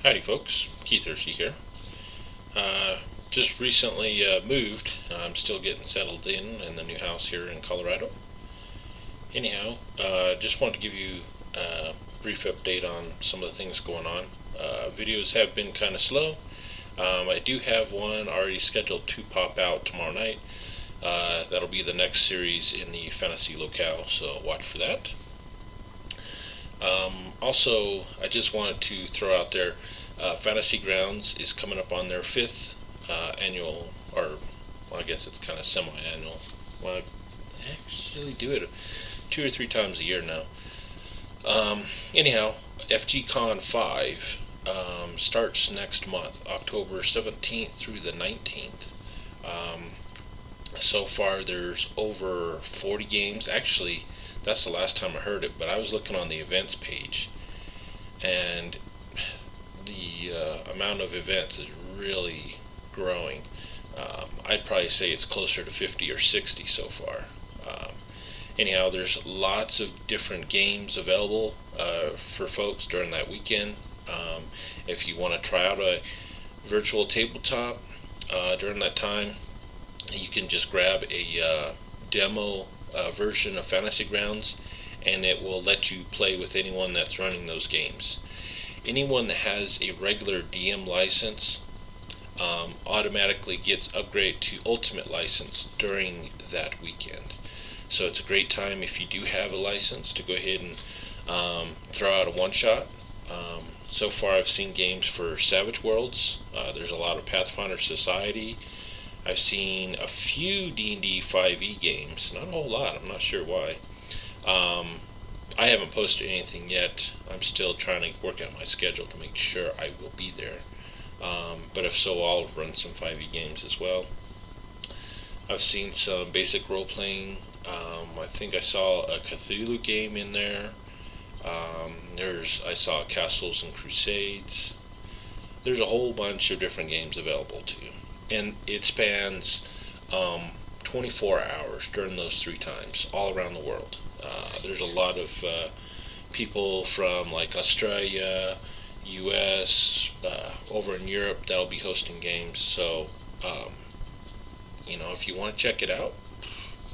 Howdy folks, Keith Hershey here. Just recently moved. I'm still getting settled in the new house here in Colorado. Anyhow, just wanted to give you a brief update on some of the things going on. Videos have been kind of slow. I do have one already scheduled to pop out tomorrow night. That'll be the next series in the fantasy locale, so watch for that. Also, I just wanted to throw out there, Fantasy Grounds is coming up on their 5th annual, or well, I guess it's kind of semi-annual. Well, I actually do it 2 or 3 times a year now. Anyhow, FGCon 5 starts next month, October 17th through the 19th. So far, there's over 40 games. Actually, that's the last time I heard it, but I was looking on the events page, and the amount of events is really growing. I'd probably say it's closer to 50 or 60 so far. Anyhow, there's lots of different games available for folks during that weekend. If you want to try out a virtual tabletop during that time, you can just grab a demo version of Fantasy Grounds, and it will let you play with anyone that's running those games. Anyone that has a regular DM license automatically gets upgraded to Ultimate license during that weekend. So it's a great time if you do have a license to go ahead and throw out a one-shot. So far I've seen games for Savage Worlds. There's a lot of Pathfinder Society. I've seen a few D&D 5e games, not a whole lot, I'm not sure why. I haven't posted anything yet. I'm still trying to work out my schedule to make sure I will be there. But if so, I'll run some 5e games as well. I've seen some basic role-playing. I think I saw a Cthulhu game in there. I saw Castles and Crusades. There's a whole bunch of different games available to you. And it spans 24 hours during those 3 times, all around the world. There's a lot of people from like Australia, US, over in Europe that'll be hosting games. So, if you want to check it out,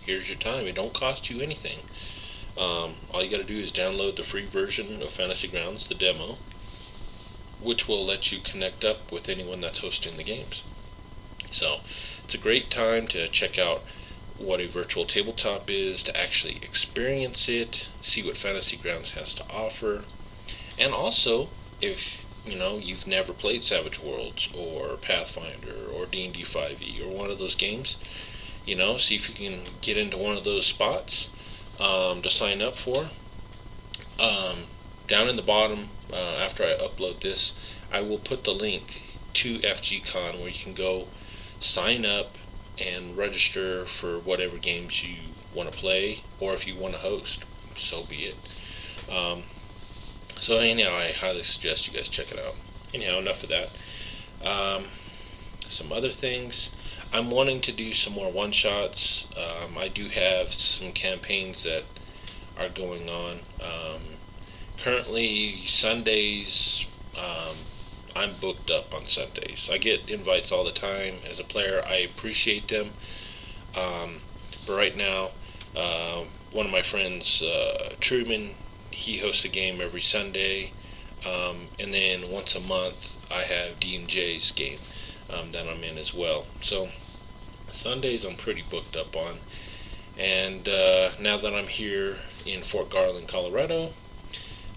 here's your time. It don't cost you anything. All you got to do is download the free version of Fantasy Grounds, the demo, which will let you connect up with anyone that's hosting the games. So it's a great time to check out what a virtual tabletop is, to actually experience it, see what Fantasy Grounds has to offer, and also if you've never played Savage Worlds or Pathfinder or D&D 5e or one of those games, see if you can get into one of those spots to sign up for. Down in the bottom, after I upload this, I will put the link to FGCon where you can go sign up and register for whatever games you want to play, or if you want to host, so be it. So anyhow, I highly suggest you guys check it out. Anyhow, enough of that. Some other things. I'm wanting to do some more one-shots. I do have some campaigns that are going on. Currently, Sundays, I'm booked up on Sundays. I get invites all the time. As a player, I appreciate them. But right now, one of my friends, Truman, he hosts a game every Sunday. And then once a month, I have D&J's game that I'm in as well. So Sundays I'm pretty booked up on. And now that I'm here in Fort Garland, Colorado,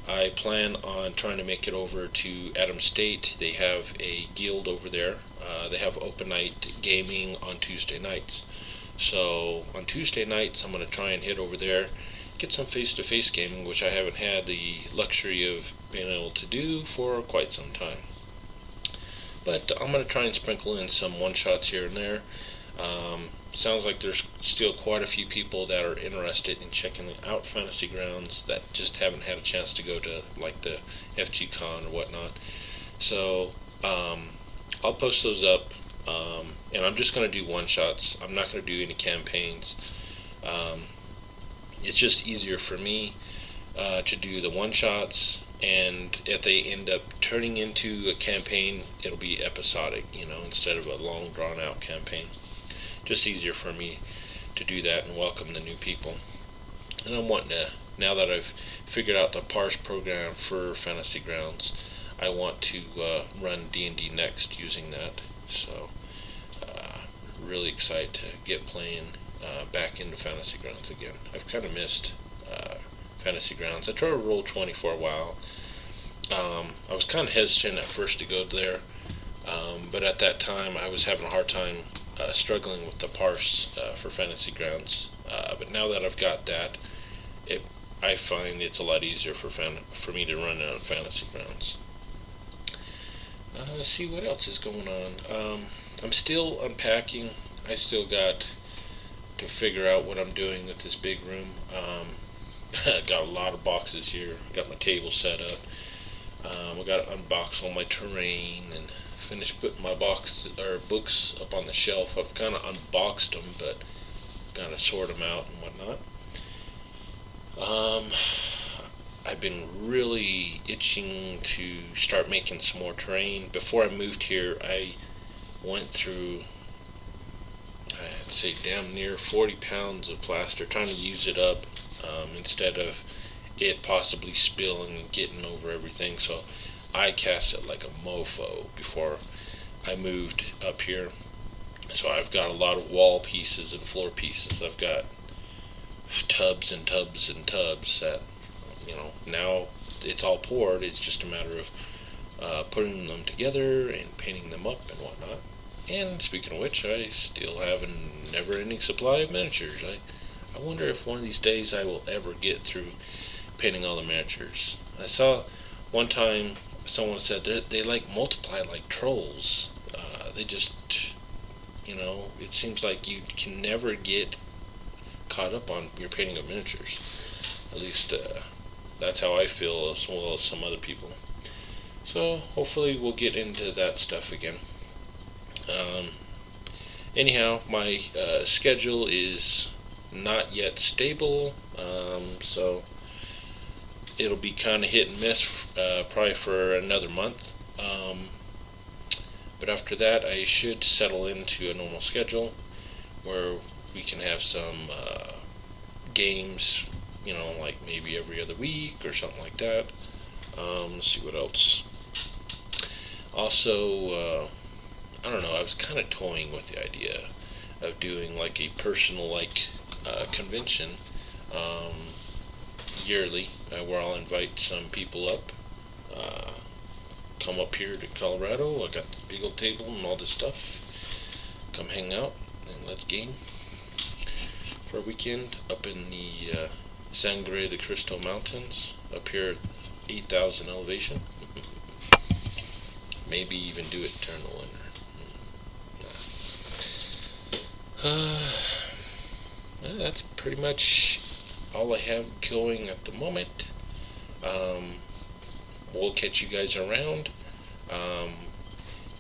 I plan on trying to make it over to Adams State. They have a guild over there. They have open night gaming on Tuesday nights. So on Tuesday nights, I'm going to try and head over there, get some face-to-face gaming, which I haven't had the luxury of being able to do for quite some time. But I'm going to try and sprinkle in some one-shots here and there. Sounds like there's still quite a few people that are interested in checking out Fantasy Grounds that just haven't had a chance to go to like the FGCon or whatnot. So I'll post those up, and I'm just going to do one-shots. I'm not going to do any campaigns. It's just easier for me to do the one-shots and if they end up turning into a campaign, it'll be episodic, instead of a long drawn out campaign. Just easier for me to do that and welcome the new people. And I'm wanting to, now that I've figured out the parse program for Fantasy Grounds, I want to run D&D next using that. So really excited to get playing back into Fantasy Grounds again. I've kind of missed Fantasy Grounds. I tried to Roll20 for a while. I was kind of hesitant at first to go there, but at that time I was having a hard time struggling with the parse for Fantasy Grounds. But now that I've got that, I find it's a lot easier for me to run it on Fantasy Grounds. Let's see what else is going on. I'm still unpacking. I still got to figure out what I'm doing with this big room. I got a lot of boxes here. Got my table set up. I got to unbox all my terrain and finish putting my books up on the shelf. I've kind of unboxed them, but got to sort them out and whatnot. I've been really itching to start making some more terrain. Before I moved here, I went through, I'd say, damn near 40 pounds of plaster, trying to use it up instead of it possibly spilling and getting over everything. So I cast it like a mofo before I moved up here. So I've got a lot of wall pieces and floor pieces. I've got tubs and tubs and tubs that, now it's all poured. It's just a matter of putting them together and painting them up and whatnot. And speaking of which, I still have a never-ending supply of miniatures. I wonder if one of these days I will ever get through painting all the miniatures. I saw one time someone said they like multiply like trolls. They just, it seems like you can never get caught up on your painting of miniatures. At least that's how I feel, as well as some other people. So hopefully we'll get into that stuff again. Anyhow, my schedule is not yet stable, so it'll be kind of hit and miss probably for another month. But after that, I should settle into a normal schedule where we can have some games, like maybe every other week or something like that. Let's see what else. Also, I don't know, I was kind of toying with the idea of doing like a personal convention yearly, where I'll invite some people up. Come up here to Colorado. I got the big old table and all this stuff. Come hang out and let's game for a weekend up in the Sangre de Cristo Mountains, up here at 8,000 elevation. Maybe even do it during the winter. That's pretty much all I have going at the moment. We'll catch you guys around.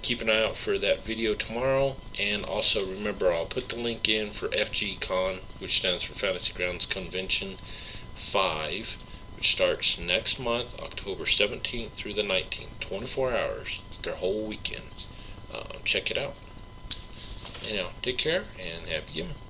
Keep an eye out for that video tomorrow, and also remember, I'll put the link in for FGCon, which stands for Fantasy Grounds Convention 5, which starts next month, October 17th through the 19th. 24 hours, their whole weekend. Check it out. Anyhow, take care and happy gaming.